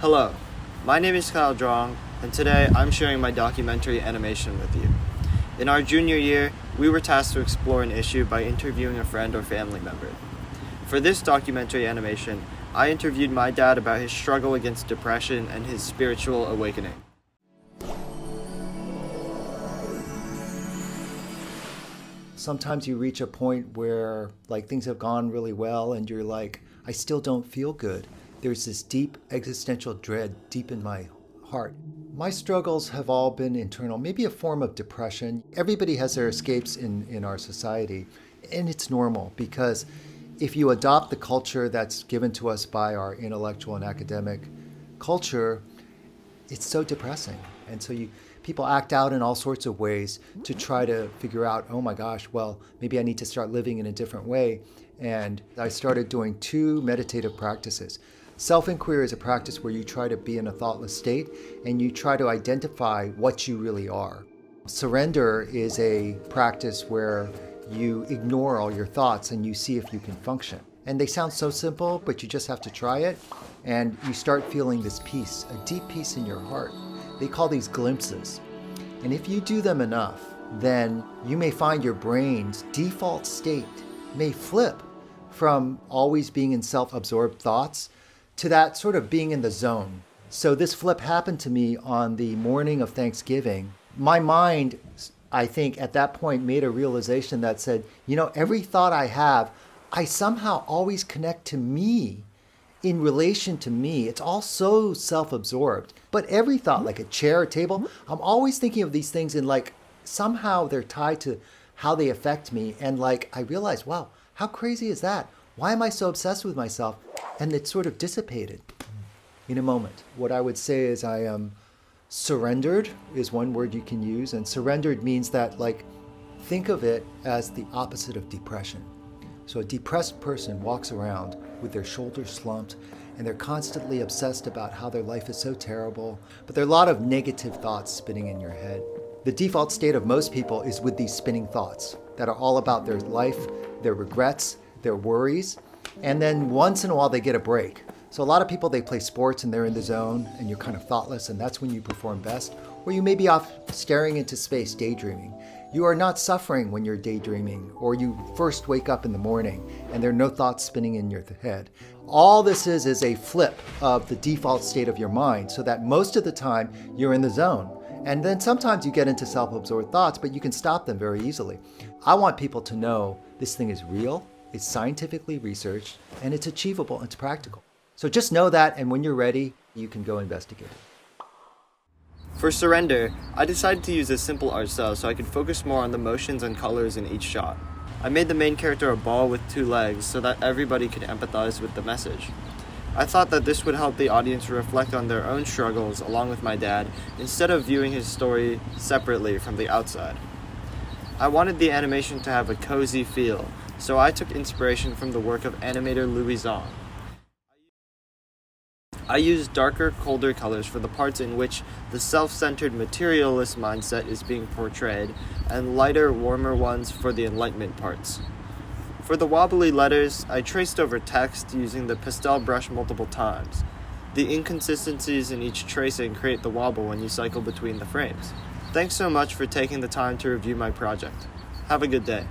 Hello, my name is KyleJ, and today I'm sharing my documentary animation with you. In our junior year, we were tasked to explore an issue by interviewing a friend or family member. For this documentary animation, I interviewed my dad about his struggle against depression and his spiritual awakening. Sometimes you reach a point where things have gone really well and you're like, I still don't feel good. There's this deep existential dread deep in my heart. My struggles have all been internal, maybe a form of depression. Everybody has their escapes in our society, and it's normal because if you adopt the culture that's given to us by our intellectual and academic culture, it's so depressing. And so people act out in all sorts of ways to try to figure out, oh my gosh, well, maybe I need to start living in a different way. And I started doing 2 meditative practices. Self-inquiry is a practice where you try to be in a thoughtless state and you try to identify what you really are. Surrender is a practice where you ignore all your thoughts and you see if you can function. And they sound so simple, but you just have to try it. And you start feeling this peace, a deep peace in your heart. They call these glimpses. And if you do them enough, then you may find your brain's default state may flip from always being in self-absorbed thoughts to that sort of being in the zone. So this flip happened to me on the morning of Thanksgiving. My mind, I think at that point made a realization that said, every thought I have, I somehow always connect to me in relation to me. It's all so self-absorbed. But every thought, like a chair, a table, I'm always thinking of these things in somehow they're tied to how they affect me. And I realized, wow, how crazy is that? Why am I so obsessed with myself? And it sort of dissipated in a moment. What I would say is I am surrendered is one word you can use. And surrendered means that think of it as the opposite of depression. So a depressed person walks around with their shoulders slumped and they're constantly obsessed about how their life is so terrible. But there are a lot of negative thoughts spinning in your head. The default state of most people is with these spinning thoughts that are all about their life, their regrets, their worries. And then once in a while they get a break. So a lot of people, they play sports and they're in the zone and you're kind of thoughtless and that's when you perform best. Or you may be off staring into space, daydreaming. You are not suffering when you're daydreaming or you first wake up in the morning and there are no thoughts spinning in your head. All this is a flip of the default state of your mind so that most of the time you're in the zone. And then sometimes you get into self-absorbed thoughts, but you can stop them very easily. I want people to know this thing is real, it's scientifically researched, and it's achievable, and it's practical. So just know that, and when you're ready, you can go investigate it. For Surrender, I decided to use a simple art style so I could focus more on the motions and colors in each shot. I made the main character a ball with 2 legs so that everybody could empathize with the message. I thought that this would help the audience reflect on their own struggles along with my dad instead of viewing his story separately from the outside. I wanted the animation to have a cozy feel, so I took inspiration from the work of animator Louis Zong. I used darker, colder colors for the parts in which the self-centered materialist mindset is being portrayed, and lighter, warmer ones for the enlightenment parts. For the wobbly letters, I traced over text using the pastel brush multiple times. The inconsistencies in each tracing create the wobble when you cycle between the frames. Thanks so much for taking the time to review my project. Have a good day.